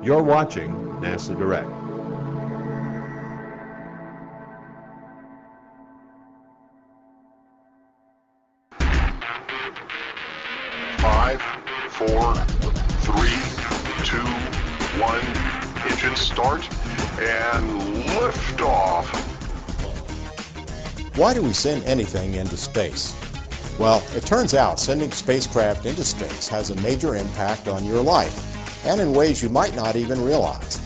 You're watching NASA Direct. Five, four, three, two, one. Engine start and liftoff. Why do we send anything into space? Well, it turns out sending spacecraft into space has a major impact on your life, and in ways you might not even realize.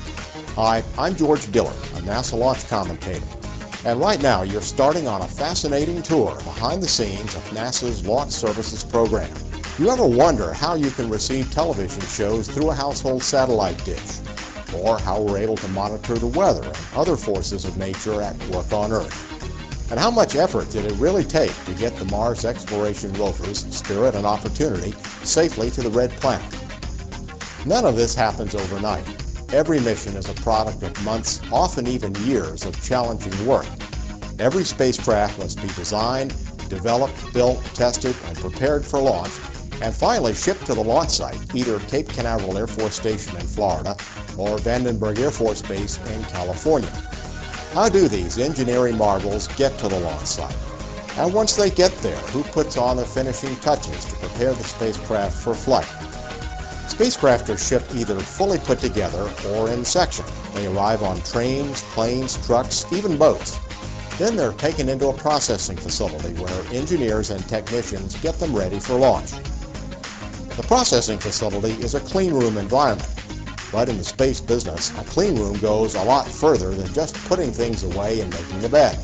Hi, I'm George Diller, a NASA launch commentator, and right now you're starting on a fascinating tour behind the scenes of NASA's Launch Services program. You ever wonder how you can receive television shows through a household satellite dish? Or how we're able to monitor the weather and other forces of nature at work on Earth? And how much effort did it really take to get the Mars exploration rovers, Spirit and Opportunity, safely to the Red Planet? None of this happens overnight. Every mission is a product of months, often even years, of challenging work. Every spacecraft must be designed, developed, built, tested, and prepared for launch, and finally shipped to the launch site, either Cape Canaveral Air Force Station in Florida or Vandenberg Air Force Base in California. How do these engineering marvels get to the launch site? And once they get there, who puts on the finishing touches to prepare the spacecraft for flight? Spacecraft are shipped either fully put together or in section. They arrive on trains, planes, trucks, even boats. Then they're taken into a processing facility where engineers and technicians get them ready for launch. The processing facility is a clean room environment, but in the space business, a clean room goes a lot further than just putting things away and making a bed.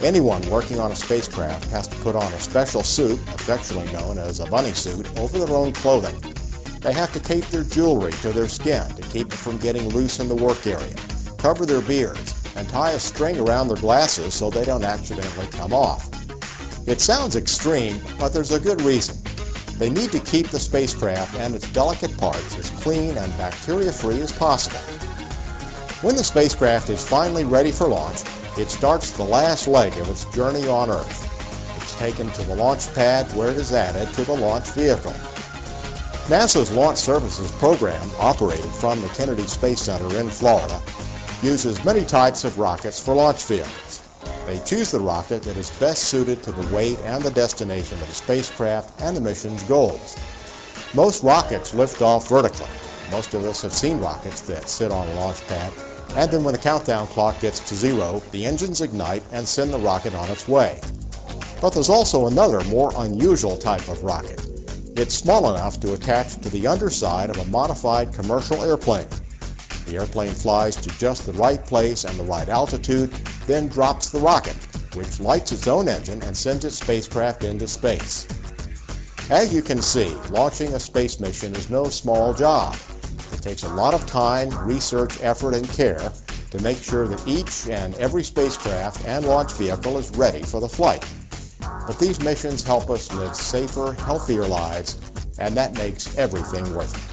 Anyone working on a spacecraft has to put on a special suit, affectionately known as a bunny suit, over their own clothing. They have to tape their jewelry to their skin to keep it from getting loose in the work area, cover their beards, and tie a string around their glasses so they don't accidentally come off. It sounds extreme, but there's a good reason. They need to keep the spacecraft and its delicate parts as clean and bacteria-free as possible. When the spacecraft is finally ready for launch, it starts the last leg of its journey on Earth. It's taken to the launch pad where it is added to the launch vehicle. NASA's Launch Services program, operated from the Kennedy Space Center in Florida, uses many types of rockets for launch vehicles. They choose the rocket that is best suited to the weight and the destination of the spacecraft and the mission's goals. Most rockets lift off vertically. Most of us have seen rockets that sit on a launch pad, and then when the countdown clock gets to 0, the engines ignite and send the rocket on its way. But there's also another, more unusual type of rocket. It's small enough to attach to the underside of a modified commercial airplane. The airplane flies to just the right place and the right altitude, then drops the rocket, which lights its own engine and sends its spacecraft into space. As you can see, launching a space mission is no small job. It takes a lot of time, research, effort, and care to make sure that each and every spacecraft and launch vehicle is ready for the flight. But these missions help us live safer, healthier lives, and that makes everything worth it.